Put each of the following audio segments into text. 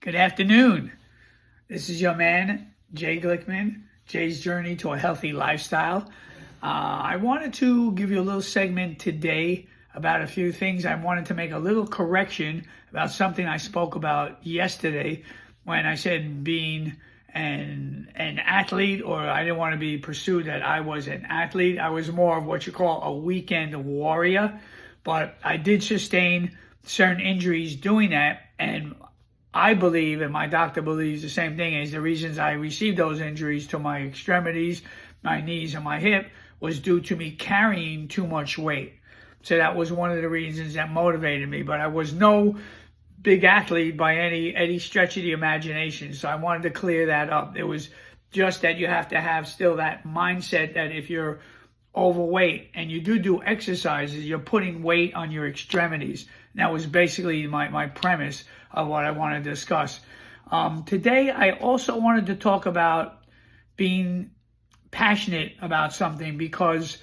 Good afternoon. This is your man, Jay Glickman, Jay's Journey to a Healthy Lifestyle. I wanted to give you a little segment today about a few things. I wanted to make a little correction about something I spoke about yesterday when I said being an athlete, or I didn't want to be pursued that I was an athlete. I was more of what you call a weekend warrior, but I did sustain certain injuries doing that, and I believe, and my doctor believes the same thing, is the reasons I received those injuries to my extremities, my knees and my hip, was due to me carrying too much weight. So that was one of the reasons that motivated me. But I was no big athlete by any stretch of the imagination. So I wanted to clear that up. It was just that you have to have still that mindset that if you're overweight and you do exercises, you're putting weight on your extremities. And that was basically my premise of what I want to discuss. Today, I also wanted to talk about being passionate about something, because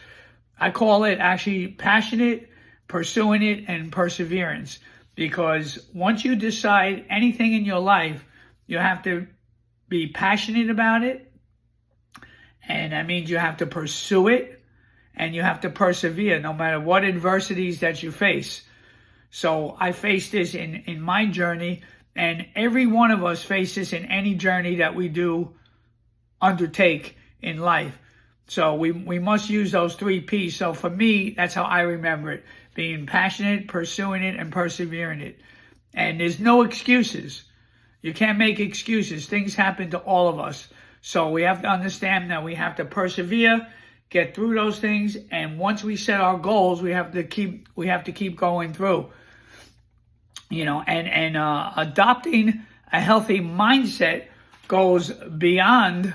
I call it actually passionate, pursuing it, and perseverance. Because once you decide anything in your life, you have to be passionate about it. And that means you have to pursue it, and you have to persevere no matter what adversities that you face. So I faced this in my journey, and every one of us faces in any journey that we do undertake in life. So we must use those 3 P's. So for me, that's how I remember it: being passionate, pursuing it, and persevering it. And there's no excuses. You can't make excuses. Things happen to all of us. So we have to understand that we have to persevere, get through those things, and once we set our goals, we have to keep going through. And adopting a healthy mindset goes beyond,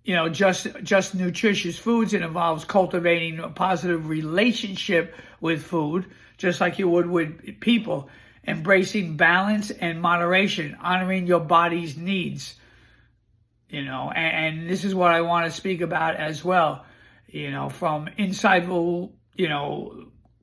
just nutritious foods. It involves cultivating a positive relationship with food, just like you would with people, embracing balance and moderation, honoring your body's needs, and this is what I want to speak about as well, from insightful,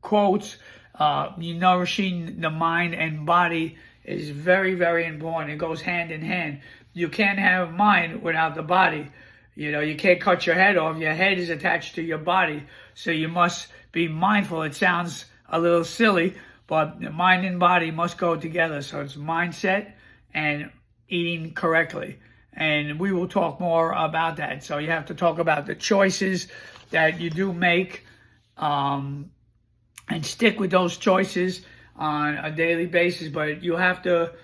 quotes. Nourishing the mind and body is very, very important. It goes hand in hand. You can't have mind without the body. You can't cut your head off. Your head is attached to your body. So you must be mindful. It sounds a little silly, but the mind and body must go together. So it's mindset and eating correctly. And we will talk more about that. So you have to talk about the choices that you do make, and stick with those choices on a daily basis. But you have to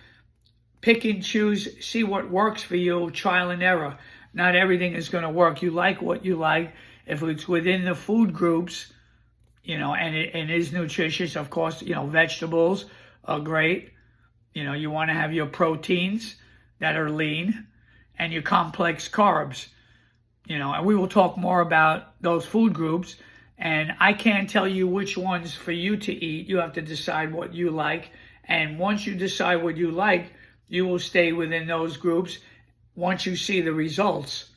pick and choose, see what works for you, trial and error. Not everything is going to work. You like what you like. If it's within the food groups, and it is nutritious, of course, vegetables are great. You want to have your proteins that are lean and your complex carbs, and we will talk more about those food groups. And I can't tell you which ones for you to eat. You have to decide what you like. And once you decide what you like, you will stay within those groups once you see the results.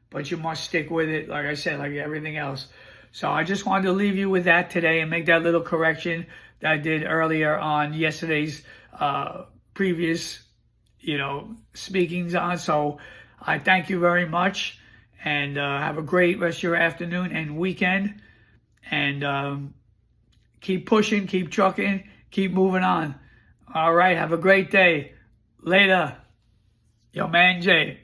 But you must stick with it, like I said, like everything else. So I just wanted to leave you with that today and make that little correction that I did earlier on yesterday's previous, speakings on. So I thank you very much, and have a great rest of your afternoon and weekend. And keep pushing, keep trucking, keep moving on. All right, have a great day. Later. Your man, Jay.